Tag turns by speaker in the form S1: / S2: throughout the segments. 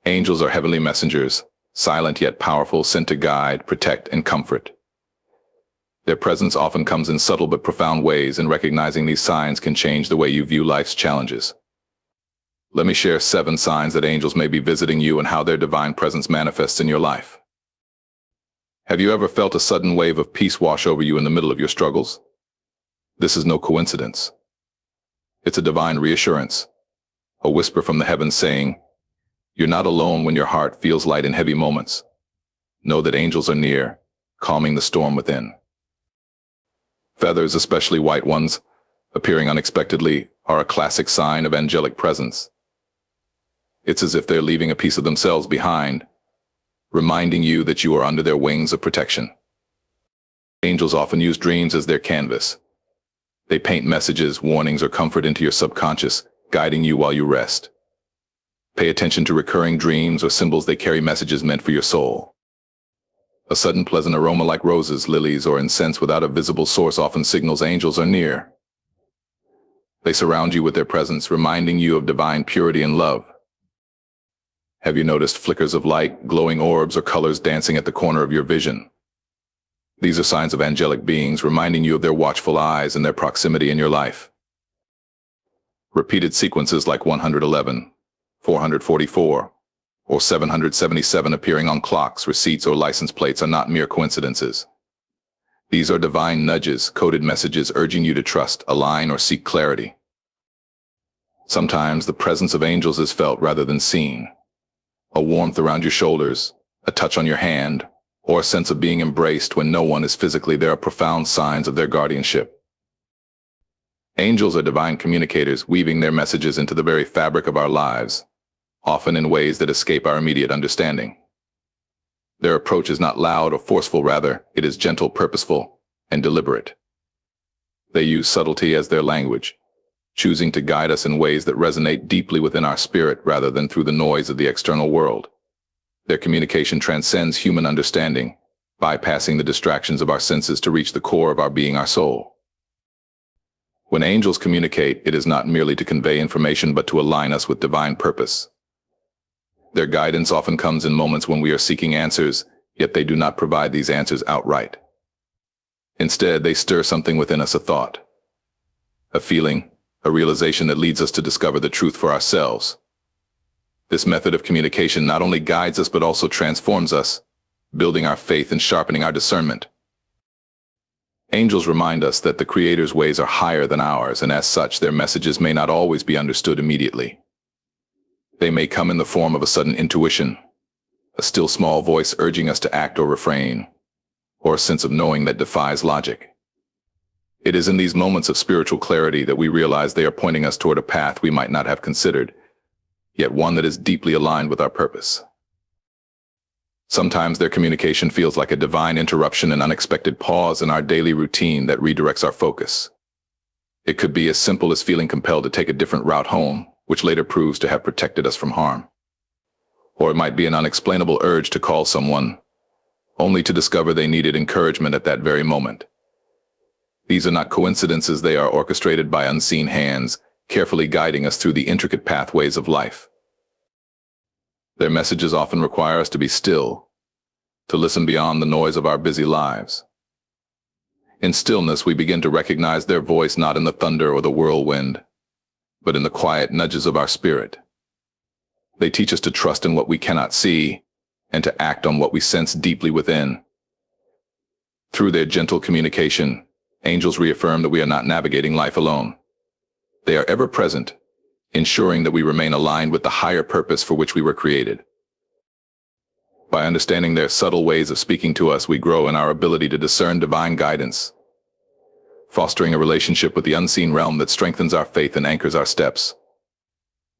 S1: Angels are heavenly messengers, silent yet powerful, sent to guide, protect, and comfort. Their presence often comes in subtle but profound ways, and recognizing these signs can change the way you view life's challenges. Let me share 7 signs that angels may be visiting you and how their divine presence manifests in your life. Have you ever felt a sudden wave of peace wash over you in the middle of your struggles? This is no coincidence. It's a divine reassurance, a whisper from the heavens saying, "You're not alone when your heart feels light in heavy moments. Know that angels are near, calming the storm within." Feathers, especially white ones, appearing unexpectedly, are a classic sign of angelic presence. It's as if they're leaving a piece of themselves behind, reminding you that you are under their wings of protection. Angels often use dreams as their canvas. They paint messages, warnings, or comfort into your subconscious, guiding you while you rest. Pay attention to recurring dreams or symbols. They carry messages meant for your soul. A sudden pleasant aroma like roses, lilies, or incense without a visible source often signals angels are near. They surround you with their presence, reminding you of divine purity and love. Have you noticed flickers of light, glowing orbs, or colors dancing at the corner of your vision? These are signs of angelic beings, reminding you of their watchful eyes and their proximity in your life. Repeated sequences like 111, 444, or 777 appearing on clocks, receipts, or license plates are not mere coincidences. These are divine nudges, coded messages urging you to trust, align, or seek clarity. Sometimes the presence of angels is felt rather than seen. A warmth around your shoulders, a touch on your hand, or a sense of being embraced when no one is physically there are profound signs of their guardianship. Angels are divine communicators, weaving their messages into the very fabric of our lives, often in ways that escape our immediate understanding. Their approach is not loud or forceful, rather, it is gentle, purposeful, and deliberate. They use subtlety as their language, choosing to guide us in ways that resonate deeply within our spirit rather than through the noise of the external world. Their communication transcends human understanding, bypassing the distractions of our senses to reach the core of our being, our soul. When angels communicate, it is not merely to convey information but to align us with divine purpose. Their guidance often comes in moments when we are seeking answers, yet they do not provide these answers outright. Instead, they stir something within us, a thought, a feeling, a realization that leads us to discover the truth for ourselves. This method of communication not only guides us but also transforms us, building our faith and sharpening our discernment. Angels remind us that the Creator's ways are higher than ours, and as such, their messages may not always be understood immediately. They may come in the form of a sudden intuition, a still small voice urging us to act or refrain, or a sense of knowing that defies logic. It is in these moments of spiritual clarity that we realize they are pointing us toward a path we might not have considered, yet one that is deeply aligned with our purpose. Sometimes their communication feels like a divine interruption, an unexpected pause in our daily routine that redirects our focus. It could be as simple as feeling compelled to take a different route home, which later proves to have protected us from harm. Or it might be an unexplainable urge to call someone, only to discover they needed encouragement at that very moment. These are not coincidences, they are orchestrated by unseen hands, carefully guiding us through the intricate pathways of life. Their messages often require us to be still, to listen beyond the noise of our busy lives. In stillness, we begin to recognize their voice not in the thunder or the whirlwind, but in the quiet nudges of our spirit. They teach us to trust in what we cannot see and to act on what we sense deeply within. Through their gentle communication, angels reaffirm that we are not navigating life alone. They are ever present, ensuring that we remain aligned with the higher purpose for which we were created. By understanding their subtle ways of speaking to us, we grow in our ability to discern divine guidance, fostering a relationship with the unseen realm that strengthens our faith and anchors our steps.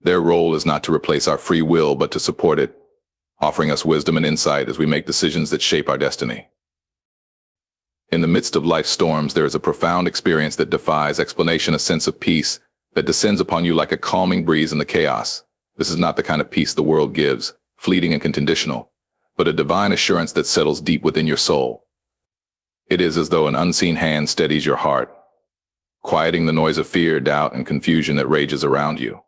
S1: Their role is not to replace our free will, but to support it, offering us wisdom and insight as we make decisions that shape our destiny. In the midst of life's storms, there is a profound experience that defies explanation, a sense of peace that descends upon you like a calming breeze in the chaos. This is not the kind of peace the world gives, fleeting and conditional, but a divine assurance that settles deep within your soul. It is as though an unseen hand steadies your heart, quieting the noise of fear, doubt, and confusion that rages around you.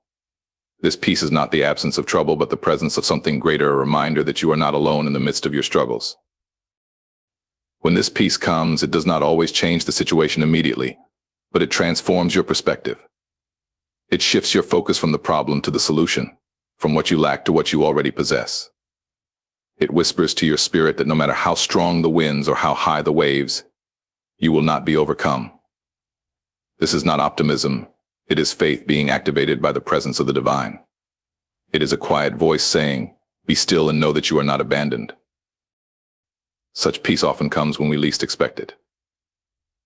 S1: This peace is not the absence of trouble, but the presence of something greater, a reminder that you are not alone in the midst of your struggles. When this peace comes, it does not always change the situation immediately, but it transforms your perspective. It shifts your focus from the problem to the solution, from what you lack to what you already possess. It whispers to your spirit that no matter how strong the winds or how high the waves, you will not be overcome. This is not optimism. It is faith being activated by the presence of the divine. It is a quiet voice saying, "Be still and know that you are not abandoned." Such peace often comes when we least expect it.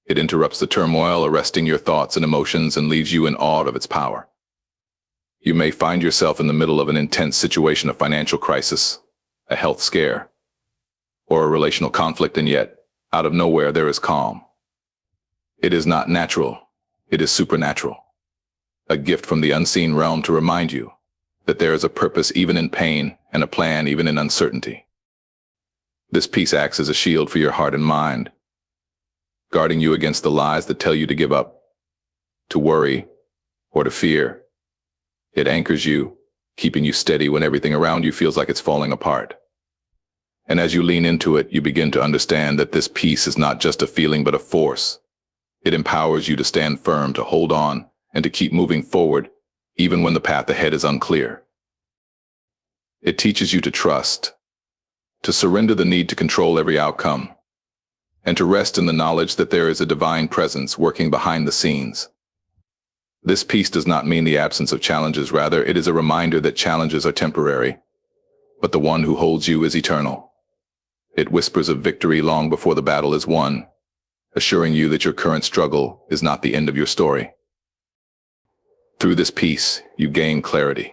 S1: It interrupts the turmoil, arresting your thoughts and emotions, and leaves you in awe of its power. You may find yourself in the middle of an intense situation, a financial crisis, a health scare, or a relational conflict, and yet, out of nowhere, there is calm. It is not natural. It is supernatural. A gift from the unseen realm to remind you that there is a purpose even in pain and a plan even in uncertainty. This peace acts as a shield for your heart and mind, guarding you against the lies that tell you to give up, to worry, or to fear. It anchors you, keeping you steady when everything around you feels like it's falling apart. And as you lean into it, you begin to understand that this peace is not just a feeling but a force. It empowers you to stand firm, to hold on, and to keep moving forward, even when the path ahead is unclear. It teaches you to trust, to surrender the need to control every outcome, and to rest in the knowledge that there is a divine presence working behind the scenes. This peace does not mean the absence of challenges. Rather, it is a reminder that challenges are temporary, but the one who holds you is eternal. It whispers of victory long before the battle is won, assuring you that your current struggle is not the end of your story. Through this peace, you gain clarity.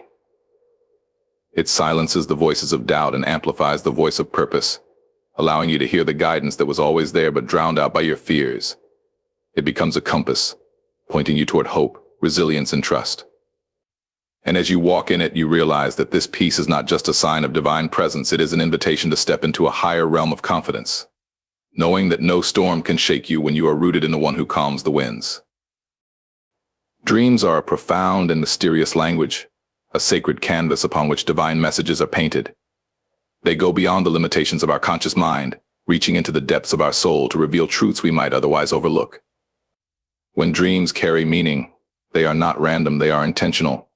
S1: It silences the voices of doubt and amplifies the voice of purpose, allowing you to hear the guidance that was always there but drowned out by your fears. It becomes a compass, pointing you toward hope, resilience, and trust. And as you walk in it, you realize that this peace is not just a sign of divine presence. It is an invitation to step into a higher realm of confidence, knowing that no storm can shake you when you are rooted in the one who calms the winds. Dreams are a profound and mysterious language, a sacred canvas upon which divine messages are painted. They go beyond the limitations of our conscious mind, reaching into the depths of our soul to reveal truths we might otherwise overlook. When dreams carry meaning, they are not random, they are intentional,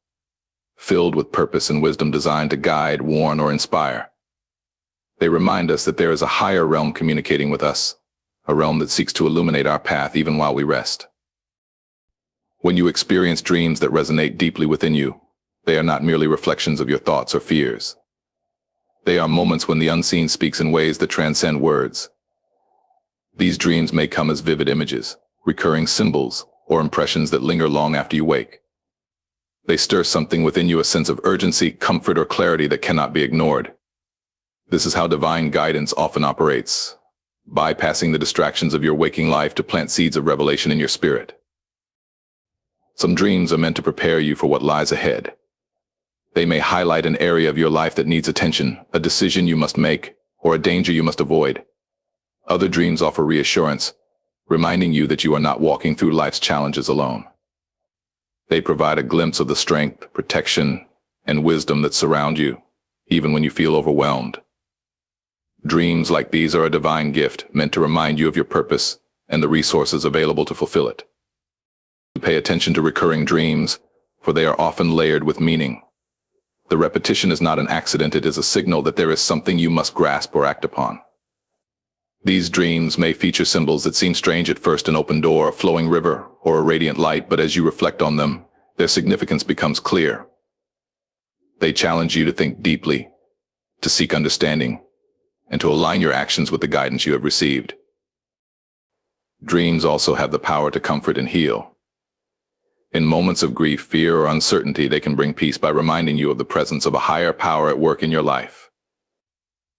S1: filled with purpose and wisdom designed to guide, warn, or inspire. They remind us that there is a higher realm communicating with us, a realm that seeks to illuminate our path even while we rest. When you experience dreams that resonate deeply within you, they are not merely reflections of your thoughts or fears. They are moments when the unseen speaks in ways that transcend words. These dreams may come as vivid images, recurring symbols, or impressions that linger long after you wake. They stir something within you, a sense of urgency, comfort, or clarity that cannot be ignored. This is how divine guidance often operates, bypassing the distractions of your waking life to plant seeds of revelation in your spirit. Some dreams are meant to prepare you for what lies ahead. They may highlight an area of your life that needs attention, a decision you must make, or a danger you must avoid. Other dreams offer reassurance, reminding you that you are not walking through life's challenges alone. They provide a glimpse of the strength, protection, and wisdom that surround you, even when you feel overwhelmed. Dreams like these are a divine gift meant to remind you of your purpose and the resources available to fulfill it. Pay attention to recurring dreams, for they are often layered with meaning. The repetition is not an accident, it is a signal that there is something you must grasp or act upon. These dreams may feature symbols that seem strange at first: an open door, a flowing river, or a radiant light, but as you reflect on them, their significance becomes clear. They challenge you to think deeply, to seek understanding, and to align your actions with the guidance you have received. Dreams also have the power to comfort and heal. In moments of grief, fear, or uncertainty, they can bring peace by reminding you of the presence of a higher power at work in your life.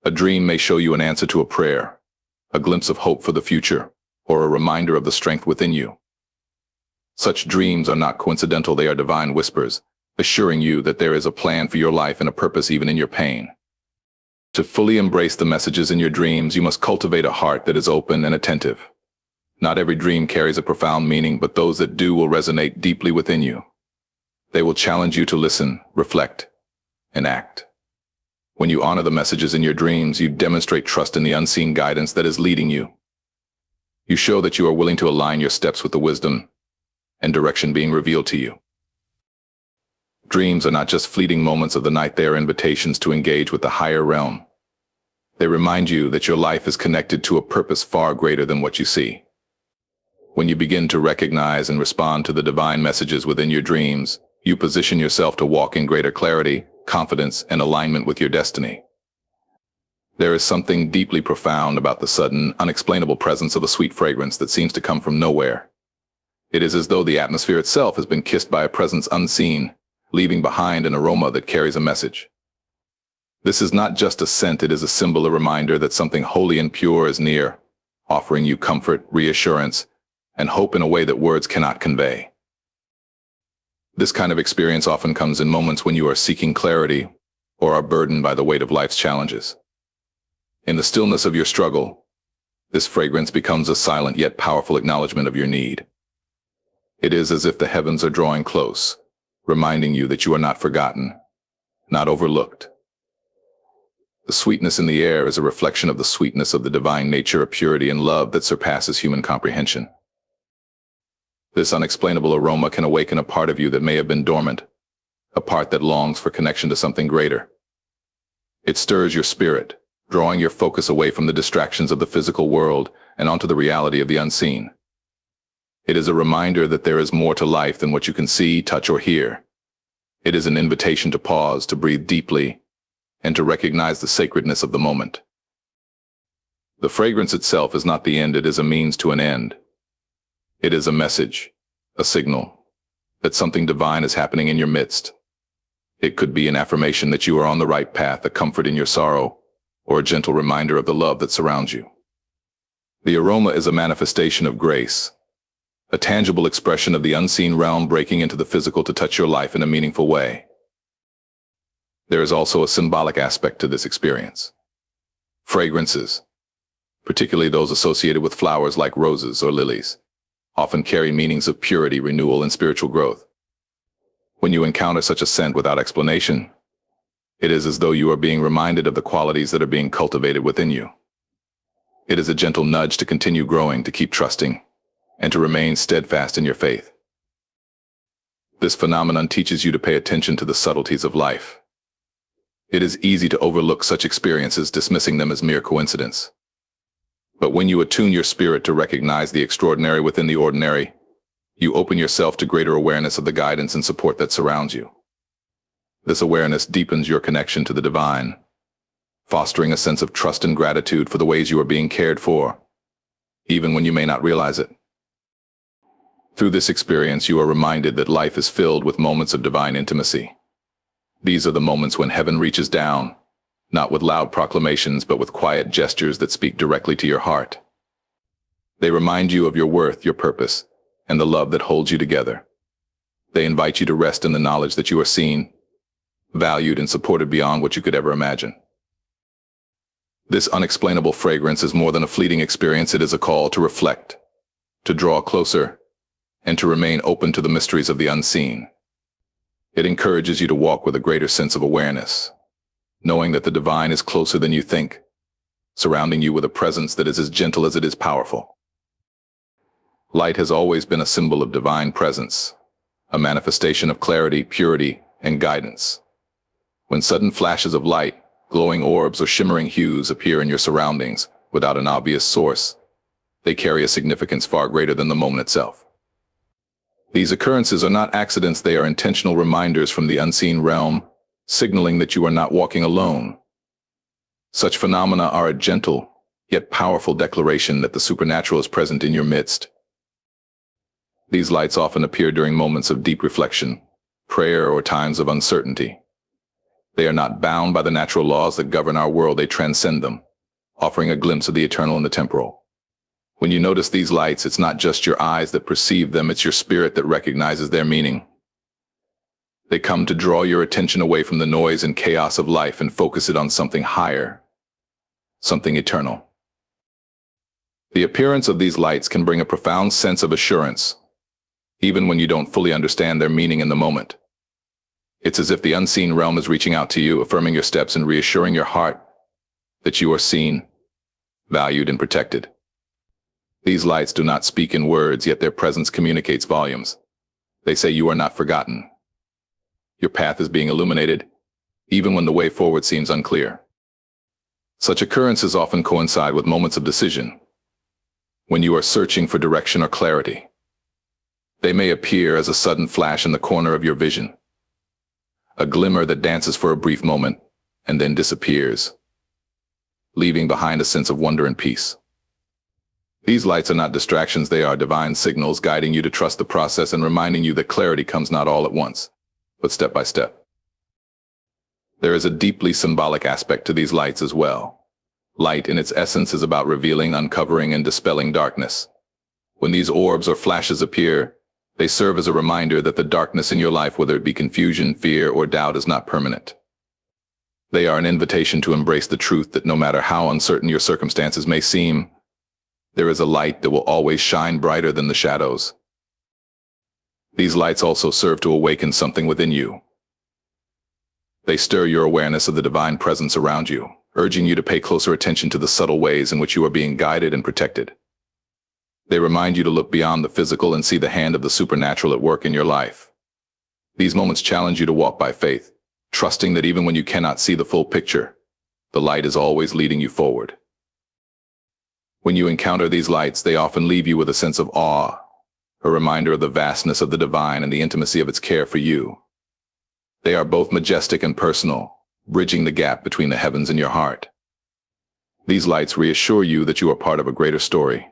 S1: A dream may show you an answer to a prayer, a glimpse of hope for the future, or a reminder of the strength within you. Such dreams are not coincidental, they are divine whispers, assuring you that there is a plan for your life and a purpose even in your pain. To fully embrace the messages in your dreams, you must cultivate a heart that is open and attentive. Not every dream carries a profound meaning, but those that do will resonate deeply within you. They will challenge you to listen, reflect, and act. When you honor the messages in your dreams, you demonstrate trust in the unseen guidance that is leading you. You show that you are willing to align your steps with the wisdom and direction being revealed to you. Dreams are not just fleeting moments of the night, they are invitations to engage with the higher realm. They remind you that your life is connected to a purpose far greater than what you see. When you begin to recognize and respond to the divine messages within your dreams, you position yourself to walk in greater clarity, confidence, and alignment with your destiny. There is something deeply profound about the sudden, unexplainable presence of a sweet fragrance that seems to come from nowhere. It is as though the atmosphere itself has been kissed by a presence unseen, leaving behind an aroma that carries a message. This is not just a scent, it is a symbol, a reminder that something holy and pure is near, offering you comfort, reassurance, and hope in a way that words cannot convey. This kind of experience often comes in moments when you are seeking clarity or are burdened by the weight of life's challenges. In the stillness of your struggle, this fragrance becomes a silent yet powerful acknowledgement of your need. It is as if the heavens are drawing close, reminding you that you are not forgotten, not overlooked. The sweetness in the air is a reflection of the sweetness of the divine nature, a purity and love that surpasses human comprehension. This unexplainable aroma can awaken a part of you that may have been dormant, a part that longs for connection to something greater. It stirs your spirit, drawing your focus away from the distractions of the physical world and onto the reality of the unseen. It is a reminder that there is more to life than what you can see, touch, or hear. It is an invitation to pause, to breathe deeply, and to recognize the sacredness of the moment. The fragrance itself is not the end, it is a means to an end. It is a message, a signal, that something divine is happening in your midst. It could be an affirmation that you are on the right path, a comfort in your sorrow, or a gentle reminder of the love that surrounds you. The aroma is a manifestation of grace, a tangible expression of the unseen realm breaking into the physical to touch your life in a meaningful way. There is also a symbolic aspect to this experience. Fragrances, particularly those associated with flowers like roses or lilies, often carry meanings of purity, renewal, and spiritual growth. When you encounter such a scent without explanation, it is as though you are being reminded of the qualities that are being cultivated within you. It is a gentle nudge to continue growing, to keep trusting, and to remain steadfast in your faith. This phenomenon teaches you to pay attention to the subtleties of life. It is easy to overlook such experiences, dismissing them as mere coincidence. But when you attune your spirit to recognize the extraordinary within the ordinary, you open yourself to greater awareness of the guidance and support that surrounds you. This awareness deepens your connection to the divine, fostering a sense of trust and gratitude for the ways you are being cared for, even when you may not realize it. Through this experience, you are reminded that life is filled with moments of divine intimacy. These are the moments when heaven reaches down, not with loud proclamations, but with quiet gestures that speak directly to your heart. They remind you of your worth, your purpose, and the love that holds you together. They invite you to rest in the knowledge that you are seen, valued, and supported beyond what you could ever imagine. This unexplainable fragrance is more than a fleeting experience. It is a call to reflect, to draw closer, and to remain open to the mysteries of the unseen. It encourages you to walk with a greater sense of awareness, knowing that the divine is closer than you think, surrounding you with a presence that is as gentle as it is powerful. Light has always been a symbol of divine presence, a manifestation of clarity, purity, and guidance. When sudden flashes of light, glowing orbs, or shimmering hues appear in your surroundings without an obvious source, they carry a significance far greater than the moment itself. These occurrences are not accidents, they are intentional reminders from the unseen realm, signaling that you are not walking alone. Such phenomena are a gentle, yet powerful declaration that the supernatural is present in your midst. These lights often appear during moments of deep reflection, prayer, or times of uncertainty. They are not bound by the natural laws that govern our world, they transcend them, offering a glimpse of the eternal and the temporal. When you notice these lights, it's not just your eyes that perceive them, it's your spirit that recognizes their meaning. They come to draw your attention away from the noise and chaos of life and focus it on something higher, something eternal. The appearance of these lights can bring a profound sense of assurance, even when you don't fully understand their meaning in the moment. It's as if the unseen realm is reaching out to you, affirming your steps and reassuring your heart that you are seen, valued, and protected. These lights do not speak in words, yet their presence communicates volumes. They say you are not forgotten. Your path is being illuminated, even when the way forward seems unclear. Such occurrences often coincide with moments of decision, when you are searching for direction or clarity. They may appear as a sudden flash in the corner of your vision, a glimmer that dances for a brief moment and then disappears, leaving behind a sense of wonder and peace. These lights are not distractions, they are divine signals guiding you to trust the process and reminding you that clarity comes not all at once, but step by step. There is a deeply symbolic aspect to these lights as well. Light in its essence is about revealing, uncovering, and dispelling darkness. When these orbs or flashes appear, they serve as a reminder that the darkness in your life, whether it be confusion, fear, or doubt, is not permanent. They are an invitation to embrace the truth that no matter how uncertain your circumstances may seem, there is a light that will always shine brighter than the shadows. These lights also serve to awaken something within you. They stir your awareness of the divine presence around you, urging you to pay closer attention to the subtle ways in which you are being guided and protected. They remind you to look beyond the physical and see the hand of the supernatural at work in your life. These moments challenge you to walk by faith, trusting that even when you cannot see the full picture, the light is always leading you forward. When you encounter these lights, they often leave you with a sense of awe, a reminder of the vastness of the divine and the intimacy of its care for you. They are both majestic and personal, bridging the gap between the heavens and your heart. These lights reassure you that you are part of a greater story,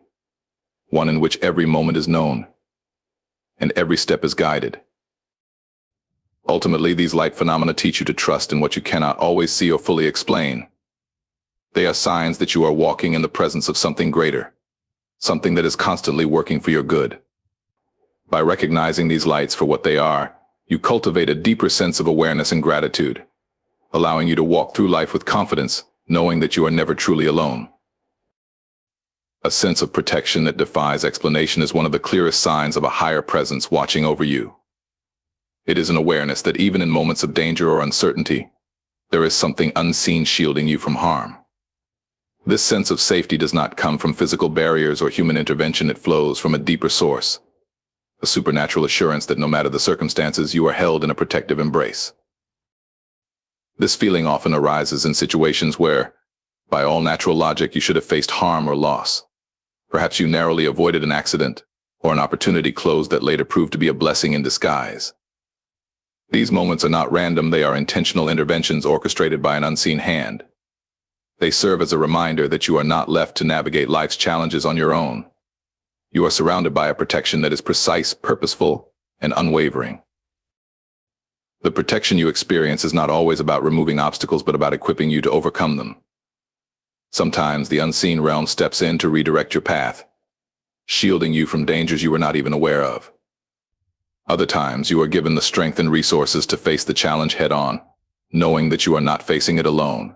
S1: one in which every moment is known and every step is guided. Ultimately, these light phenomena teach you to trust in what you cannot always see or fully explain. They are signs that you are walking in the presence of something greater, something that is constantly working for your good. By recognizing these lights for what they are, you cultivate a deeper sense of awareness and gratitude, allowing you to walk through life with confidence, knowing that you are never truly alone. A sense of protection that defies explanation is one of the clearest signs of a higher presence watching over you. It is an awareness that even in moments of danger or uncertainty, there is something unseen shielding you from harm. This sense of safety does not come from physical barriers or human intervention. It flows from a deeper source, a supernatural assurance that no matter the circumstances, you are held in a protective embrace. This feeling often arises in situations where, by all natural logic, you should have faced harm or loss. Perhaps you narrowly avoided an accident or an opportunity closed that later proved to be a blessing in disguise. These moments are not random, they are intentional interventions orchestrated by an unseen hand. They serve as a reminder that you are not left to navigate life's challenges on your own. You are surrounded by a protection that is precise, purposeful, and unwavering. The protection you experience is not always about removing obstacles, but about equipping you to overcome them. Sometimes the unseen realm steps in to redirect your path, shielding you from dangers you were not even aware of. Other times, you are given the strength and resources to face the challenge head-on, knowing that you are not facing it alone.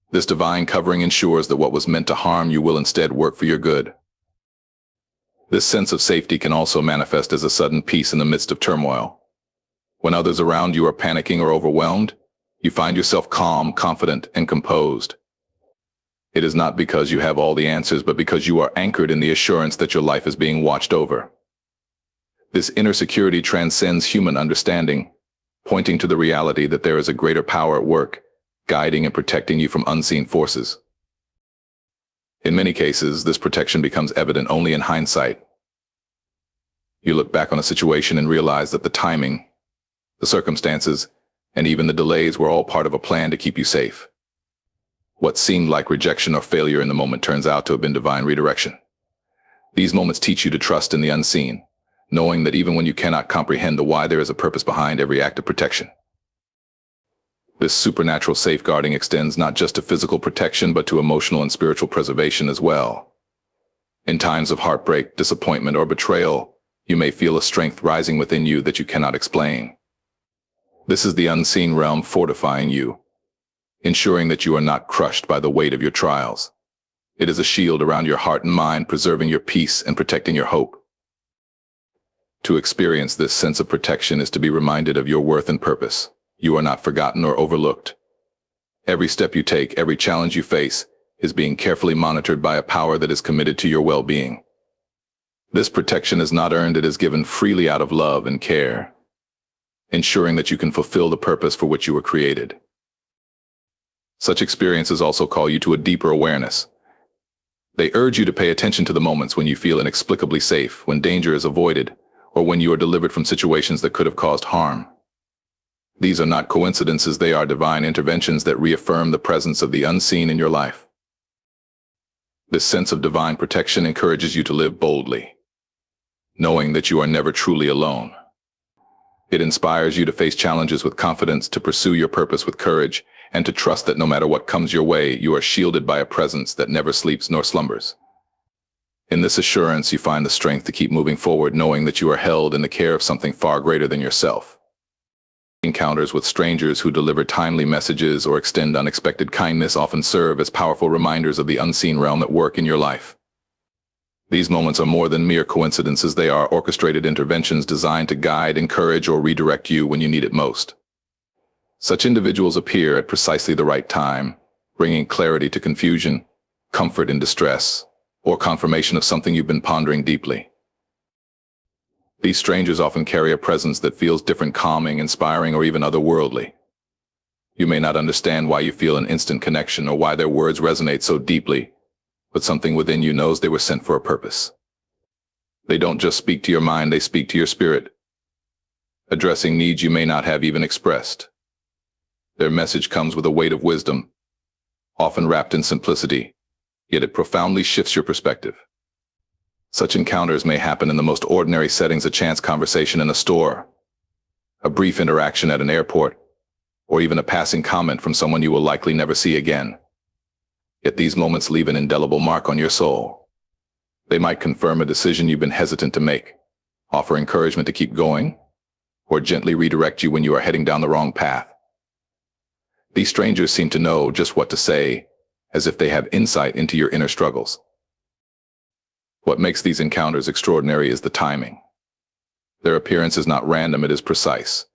S1: This divine covering ensures that what was meant to harm you will instead work for your good. This sense of safety can also manifest as a sudden peace in the midst of turmoil. When others around you are panicking or overwhelmed, you find yourself calm, confident, and composed. It is not because you have all the answers, but because you are anchored in the assurance that your life is being watched over. This inner security transcends human understanding, pointing to the reality that there is a greater power at work, guiding and protecting you from unseen forces. In many cases, this protection becomes evident only in hindsight. You look back on a situation and realize that the timing, the circumstances, and even the delays were all part of a plan to keep you safe. What seemed like rejection or failure in the moment turns out to have been divine redirection. These moments teach you to trust in the unseen, knowing that even when you cannot comprehend the why, there is a purpose behind every act of protection. This supernatural safeguarding extends not just to physical protection, but to emotional and spiritual preservation as well. In times of heartbreak, disappointment, or betrayal, you may feel a strength rising within you that you cannot explain. This is the unseen realm fortifying you, ensuring that you are not crushed by the weight of your trials. It is a shield around your heart and mind, preserving your peace and protecting your hope. To experience this sense of protection is to be reminded of your worth and purpose. You are not forgotten or overlooked. Every step you take, every challenge you face, is being carefully monitored by a power that is committed to your well-being. This protection is not earned, it is given freely out of love and care, ensuring that you can fulfill the purpose for which you were created. Such experiences also call you to a deeper awareness. They urge you to pay attention to the moments when you feel inexplicably safe, when danger is avoided, or when you are delivered from situations that could have caused harm. These are not coincidences, they are divine interventions that reaffirm the presence of the unseen in your life. This sense of divine protection encourages you to live boldly, knowing that you are never truly alone. It inspires you to face challenges with confidence, to pursue your purpose with courage, and to trust that no matter what comes your way, you are shielded by a presence that never sleeps nor slumbers. In this assurance, you find the strength to keep moving forward, knowing that you are held in the care of something far greater than yourself. Encounters with strangers who deliver timely messages or extend unexpected kindness often serve as powerful reminders of the unseen realm at work in your life. These moments are more than mere coincidences, they are orchestrated interventions designed to guide, encourage, or redirect you when you need it most. Such individuals appear at precisely the right time, bringing clarity to confusion, comfort in distress, or confirmation of something you've been pondering deeply. These strangers often carry a presence that feels different, calming, inspiring, or even otherworldly. You may not understand why you feel an instant connection or why their words resonate so deeply, but something within you knows they were sent for a purpose. They don't just speak to your mind, they speak to your spirit, addressing needs you may not have even expressed. Their message comes with a weight of wisdom, often wrapped in simplicity, yet it profoundly shifts your perspective. Such encounters may happen in the most ordinary settings: a chance conversation in a store, a brief interaction at an airport, or even a passing comment from someone you will likely never see again. Yet these moments leave an indelible mark on your soul. They might confirm a decision you've been hesitant to make, offer encouragement to keep going, or gently redirect you when you are heading down the wrong path. These strangers seem to know just what to say, as if they have insight into your inner struggles. What makes these encounters extraordinary is the timing. Their appearance is not random, it is precise.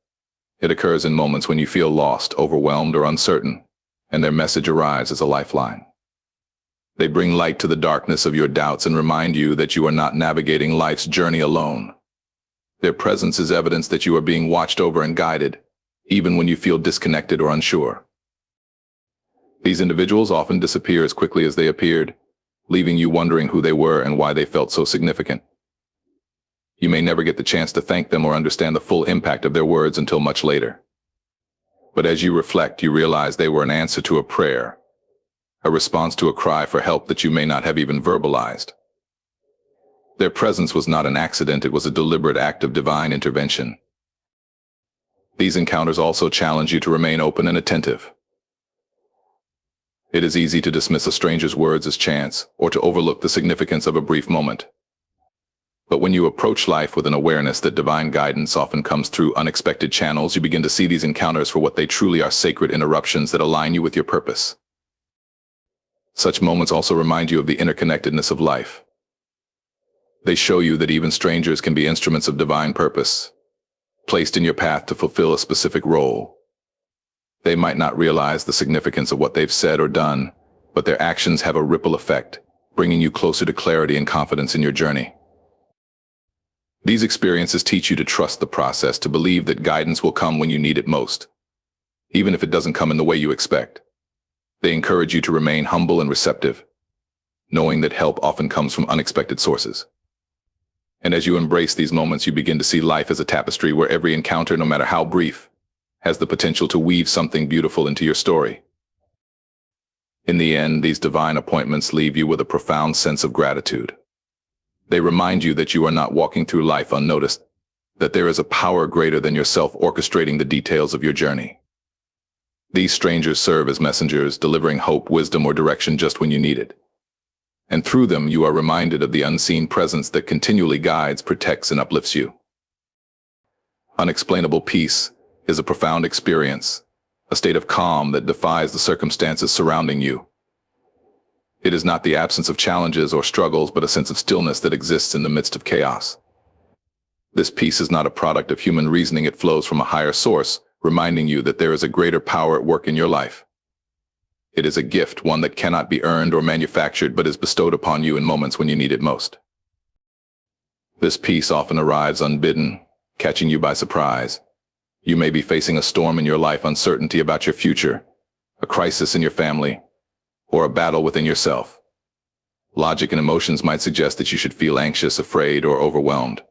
S1: It occurs in moments when you feel lost, overwhelmed, or uncertain, and their message arrives as a lifeline. They bring light to the darkness of your doubts and remind you that you are not navigating life's journey alone. Their presence is evidence that you are being watched over and guided, even when you feel disconnected or unsure. These individuals often disappear as quickly as they appeared, leaving you wondering who they were and why they felt so significant. You may never get the chance to thank them or understand the full impact of their words until much later. But as you reflect, you realize they were an answer to a prayer, a response to a cry for help that you may not have even verbalized. Their presence was not an accident, it was a deliberate act of divine intervention. These encounters also challenge you to remain open and attentive. It is easy to dismiss a stranger's words as chance, or to overlook the significance of a brief moment. But when you approach life with an awareness that divine guidance often comes through unexpected channels, you begin to see these encounters for what they truly are: sacred interruptions that align you with your purpose. Such moments also remind you of the interconnectedness of life. They show you that even strangers can be instruments of divine purpose, placed in your path to fulfill a specific role. They might not realize the significance of what they've said or done, but their actions have a ripple effect, bringing you closer to clarity and confidence in your journey. These experiences teach you to trust the process, to believe that guidance will come when you need it most, even if it doesn't come in the way you expect. They encourage you to remain humble and receptive, knowing that help often comes from unexpected sources. And as you embrace these moments, you begin to see life as a tapestry where every encounter, no matter how brief, has the potential to weave something beautiful into your story. In the end, these divine appointments leave you with a profound sense of gratitude. They remind you that you are not walking through life unnoticed, that there is a power greater than yourself orchestrating the details of your journey. These strangers serve as messengers, delivering hope, wisdom, or direction just when you need it. And through them, you are reminded of the unseen presence that continually guides, protects, and uplifts you. Unexplainable peace is a profound experience, a state of calm that defies the circumstances surrounding you. It is not the absence of challenges or struggles, but a sense of stillness that exists in the midst of chaos. This peace is not a product of human reasoning, it flows from a higher source, reminding you that there is a greater power at work in your life. It is a gift, one that cannot be earned or manufactured, but is bestowed upon you in moments when you need it most. This peace often arrives unbidden, catching you by surprise. You may be facing a storm in your life, uncertainty about your future, a crisis in your family, or a battle within yourself. Logic and emotions might suggest that you should feel anxious, afraid, or overwhelmed.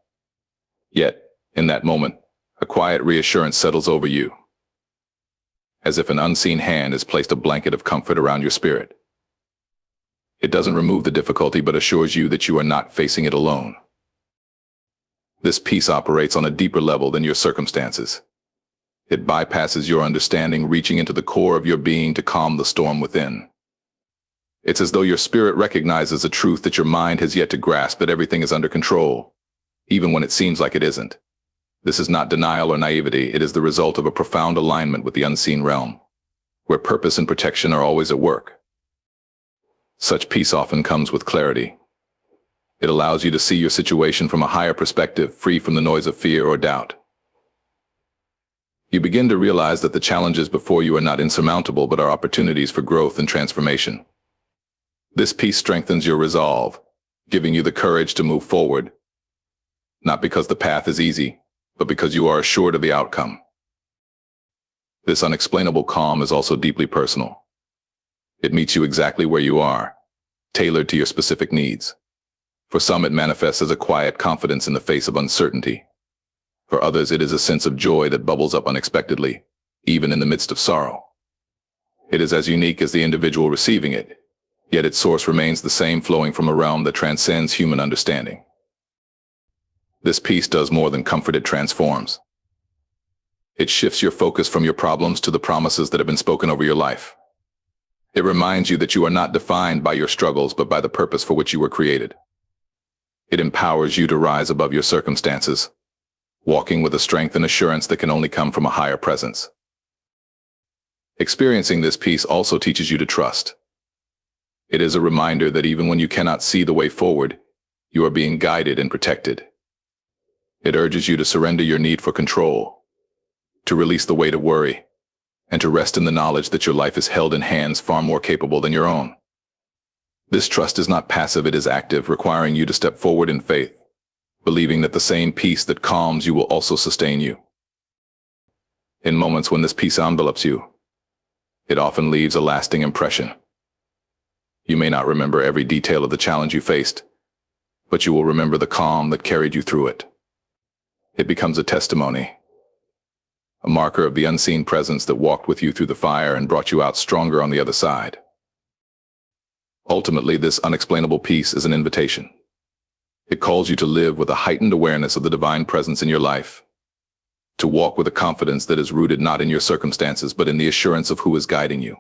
S1: Yet, in that moment, a quiet reassurance settles over you, as if an unseen hand has placed a blanket of comfort around your spirit. It doesn't remove the difficulty, but assures you that you are not facing it alone. This peace operates on a deeper level than your circumstances. It bypasses your understanding, reaching into the core of your being to calm the storm within. It's as though your spirit recognizes a truth that your mind has yet to grasp, that everything is under control, even when it seems like it isn't. This is not denial or naivety, it is the result of a profound alignment with the unseen realm, where purpose and protection are always at work. Such peace often comes with clarity. It allows you to see your situation from a higher perspective, free from the noise of fear or doubt. You begin to realize that the challenges before you are not insurmountable, but are opportunities for growth and transformation. This peace strengthens your resolve, giving you the courage to move forward, not because the path is easy, but because you are assured of the outcome. This unexplainable calm is also deeply personal. It meets you exactly where you are, tailored to your specific needs. For some, it manifests as a quiet confidence in the face of uncertainty. For others, it is a sense of joy that bubbles up unexpectedly, even in the midst of sorrow. It is as unique as the individual receiving it, yet its source remains the same, flowing from a realm that transcends human understanding. This peace does more than comfort, it transforms. It shifts your focus from your problems to the promises that have been spoken over your life. It reminds you that you are not defined by your struggles, but by the purpose for which you were created. It empowers you to rise above your circumstances, walking with a strength and assurance that can only come from a higher presence. Experiencing this peace also teaches you to trust. It is a reminder that even when you cannot see the way forward, you are being guided and protected. It urges you to surrender your need for control, to release the weight of worry, and to rest in the knowledge that your life is held in hands far more capable than your own. This trust is not passive, it is active, requiring you to step forward in faith, believing that the same peace that calms you will also sustain you. In moments when this peace envelops you, it often leaves a lasting impression. You may not remember every detail of the challenge you faced, but you will remember the calm that carried you through it. It becomes a testimony, a marker of the unseen presence that walked with you through the fire and brought you out stronger on the other side. Ultimately, this unexplainable peace is an invitation. It calls you to live with a heightened awareness of the divine presence in your life, to walk with a confidence that is rooted not in your circumstances, but in the assurance of who is guiding you.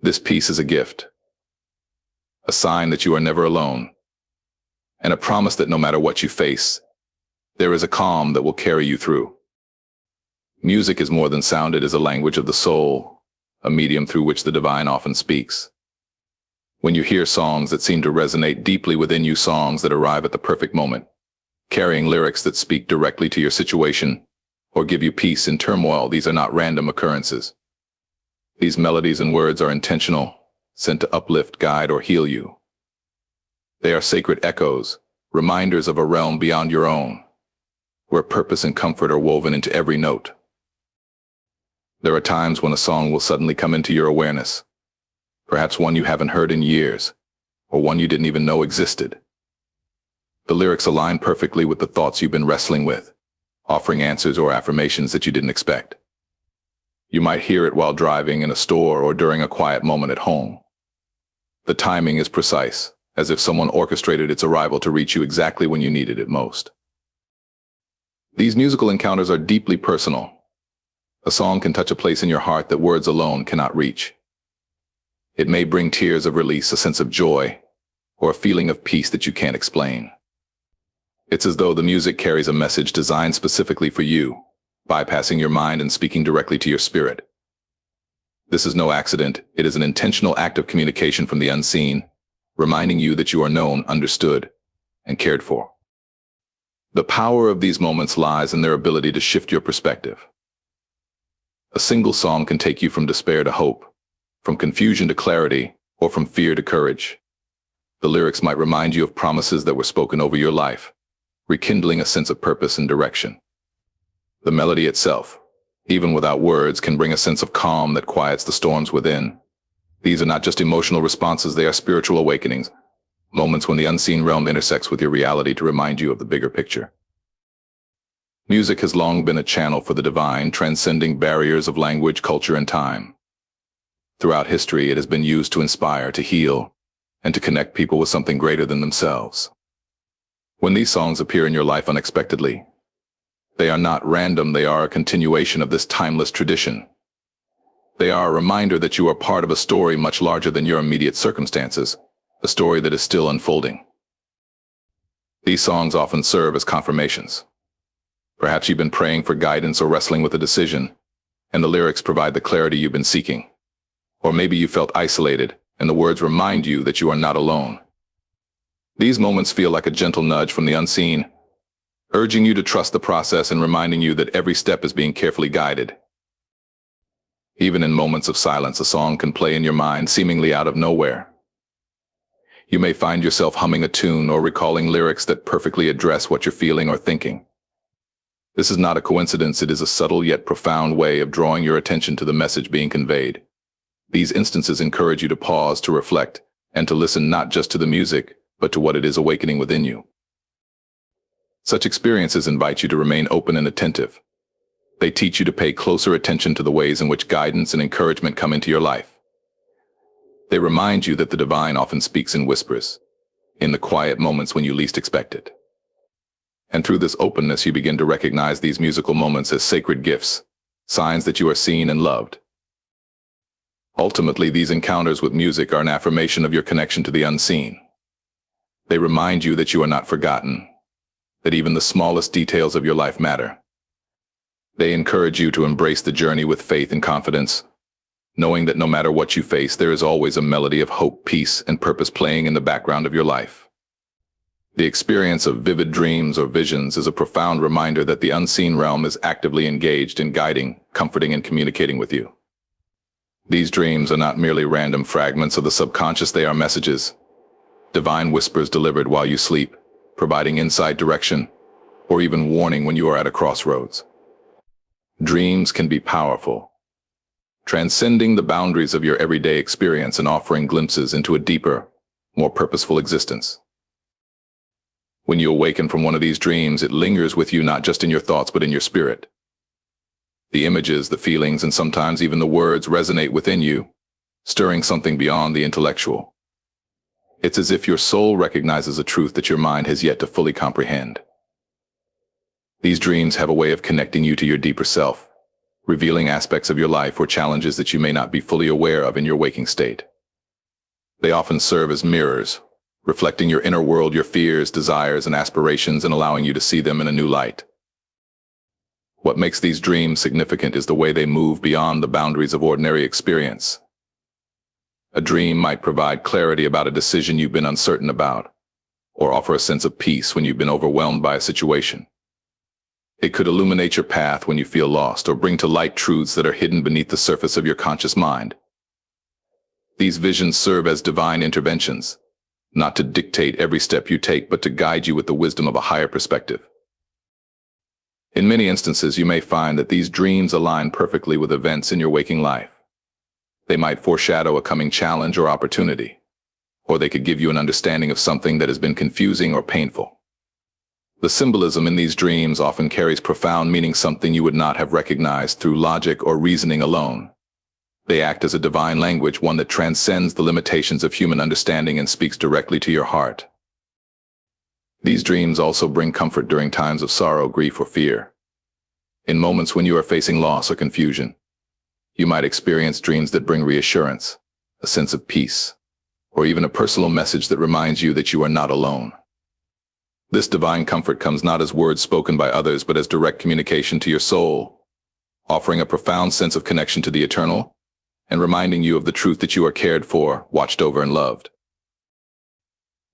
S1: This peace is a gift, a sign that you are never alone, and a promise that no matter what you face, there is a calm that will carry you through. Music is more than sound, it is a language of the soul, a medium through which the divine often speaks. When you hear songs that seem to resonate deeply within you, songs that arrive at the perfect moment, carrying lyrics that speak directly to your situation or give you peace in turmoil, these are not random occurrences. These melodies and words are intentional, sent to uplift, guide, or heal you. They are sacred echoes, reminders of a realm beyond your own, where purpose and comfort are woven into every note. There are times when a song will suddenly come into your awareness, perhaps one you haven't heard in years, or one you didn't even know existed. The lyrics align perfectly with the thoughts you've been wrestling with, offering answers or affirmations that you didn't expect. You might hear it while driving in a store or during a quiet moment at home. The timing is precise, as if someone orchestrated its arrival to reach you exactly when you needed it most. These musical encounters are deeply personal. A song can touch a place in your heart that words alone cannot reach. It may bring tears of release, a sense of joy, or a feeling of peace that you can't explain. It's as though the music carries a message designed specifically for you, bypassing your mind and speaking directly to your spirit. This is no accident, it is an intentional act of communication from the unseen, reminding you that you are known, understood, and cared for. The power of these moments lies in their ability to shift your perspective. A single song can take you from despair to hope, from confusion to clarity, or from fear to courage. The lyrics might remind you of promises that were spoken over your life, rekindling a sense of purpose and direction. The melody itself, even without words, can bring a sense of calm that quiets the storms within. These are not just emotional responses, they are spiritual awakenings, moments when the unseen realm intersects with your reality to remind you of the bigger picture. Music has long been a channel for the divine, transcending barriers of language, culture, and time. Throughout history, it has been used to inspire, to heal, and to connect people with something greater than themselves. When these songs appear in your life unexpectedly, they are not random, they are a continuation of this timeless tradition. They are a reminder that you are part of a story much larger than your immediate circumstances, a story that is still unfolding. These songs often serve as confirmations. Perhaps you've been praying for guidance or wrestling with a decision, and the lyrics provide the clarity you've been seeking. Or maybe you felt isolated, and the words remind you that you are not alone. These moments feel like a gentle nudge from the unseen, urging you to trust the process and reminding you that every step is being carefully guided. Even in moments of silence, a song can play in your mind, seemingly out of nowhere. You may find yourself humming a tune or recalling lyrics that perfectly address what you're feeling or thinking. This is not a coincidence, it is a subtle yet profound way of drawing your attention to the message being conveyed. These instances encourage you to pause, to reflect, and to listen not just to the music, but to what it is awakening within you. Such experiences invite you to remain open and attentive. They teach you to pay closer attention to the ways in which guidance and encouragement come into your life. They remind you that the divine often speaks in whispers, in the quiet moments when you least expect it. And through this openness, you begin to recognize these musical moments as sacred gifts, signs that you are seen and loved. Ultimately, these encounters with music are an affirmation of your connection to the unseen. They remind you that you are not forgotten, that even the smallest details of your life matter. They encourage you to embrace the journey with faith and confidence, knowing that no matter what you face, there is always a melody of hope, peace, and purpose playing in the background of your life. The experience of vivid dreams or visions is a profound reminder that the unseen realm is actively engaged in guiding, comforting, and communicating with you. These dreams are not merely random fragments of the subconscious, they are messages, divine whispers delivered while you sleep, providing insight, direction, or even warning when you are at a crossroads. Dreams can be powerful, transcending the boundaries of your everyday experience and offering glimpses into a deeper, more purposeful existence. When you awaken from one of these dreams, it lingers with you not just in your thoughts but in your spirit. The images, the feelings, and sometimes even the words resonate within you, stirring something beyond the intellectual. It's as if your soul recognizes a truth that your mind has yet to fully comprehend. These dreams have a way of connecting you to your deeper self, revealing aspects of your life or challenges that you may not be fully aware of in your waking state. They often serve as mirrors, reflecting your inner world, your fears, desires, and aspirations, and allowing you to see them in a new light. What makes these dreams significant is the way they move beyond the boundaries of ordinary experience. A dream might provide clarity about a decision you've been uncertain about, or offer a sense of peace when you've been overwhelmed by a situation. It could illuminate your path when you feel lost, or bring to light truths that are hidden beneath the surface of your conscious mind. These visions serve as divine interventions, not to dictate every step you take, but to guide you with the wisdom of a higher perspective. In many instances, you may find that these dreams align perfectly with events in your waking life. They might foreshadow a coming challenge or opportunity, or they could give you an understanding of something that has been confusing or painful. The symbolism in these dreams often carries profound meaning, something you would not have recognized through logic or reasoning alone. They act as a divine language, one that transcends the limitations of human understanding and speaks directly to your heart. These dreams also bring comfort during times of sorrow, grief, or fear. In moments when you are facing loss or confusion, you might experience dreams that bring reassurance, a sense of peace, or even a personal message that reminds you that you are not alone. This divine comfort comes not as words spoken by others, but as direct communication to your soul, offering a profound sense of connection to the eternal, and reminding you of the truth that you are cared for, watched over, and loved.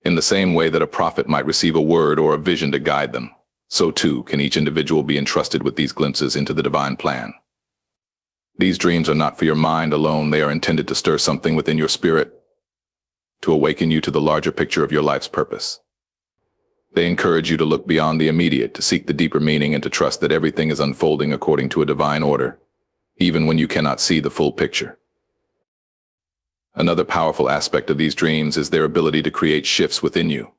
S1: In the same way that a prophet might receive a word or a vision to guide them, so too can each individual be entrusted with these glimpses into the divine plan. These dreams are not for your mind alone, they are intended to stir something within your spirit, to awaken you to the larger picture of your life's purpose. They encourage you to look beyond the immediate, to seek the deeper meaning, and to trust that everything is unfolding according to a divine order, even when you cannot see the full picture. Another powerful aspect of these dreams is their ability to create shifts within you.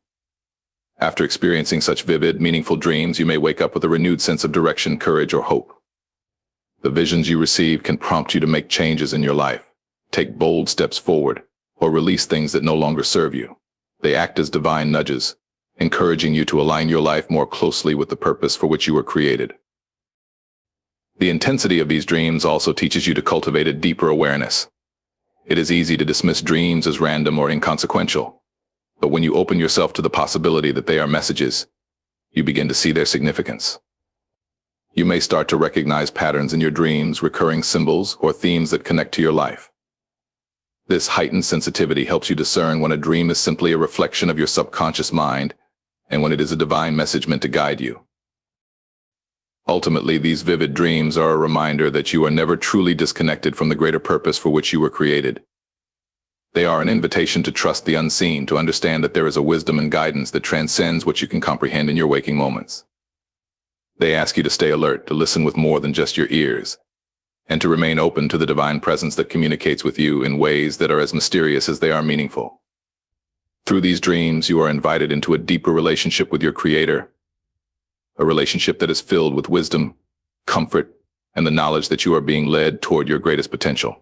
S1: After experiencing such vivid, meaningful dreams, you may wake up with a renewed sense of direction, courage, or hope. The visions you receive can prompt you to make changes in your life, take bold steps forward, or release things that no longer serve you. They act as divine nudges, encouraging you to align your life more closely with the purpose for which you were created. The intensity of these dreams also teaches you to cultivate a deeper awareness. It is easy to dismiss dreams as random or inconsequential, but when you open yourself to the possibility that they are messages, you begin to see their significance. You may start to recognize patterns in your dreams, recurring symbols, or themes that connect to your life. This heightened sensitivity helps you discern when a dream is simply a reflection of your subconscious mind and when it is a divine message meant to guide you. Ultimately, these vivid dreams are a reminder that you are never truly disconnected from the greater purpose for which you were created. They are an invitation to trust the unseen, to understand that there is a wisdom and guidance that transcends what you can comprehend in your waking moments. They ask you to stay alert, to listen with more than just your ears, and to remain open to the divine presence that communicates with you in ways that are as mysterious as they are meaningful. Through these dreams, you are invited into a deeper relationship with your Creator, a relationship that is filled with wisdom, comfort, and the knowledge that you are being led toward your greatest potential.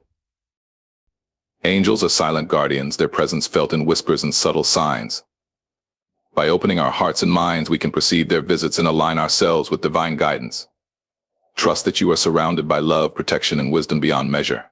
S1: Angels are silent guardians, their presence felt in whispers and subtle signs. By opening our hearts and minds, we can perceive their visits and align ourselves with divine guidance. Trust that you are surrounded by love, protection, and wisdom beyond measure.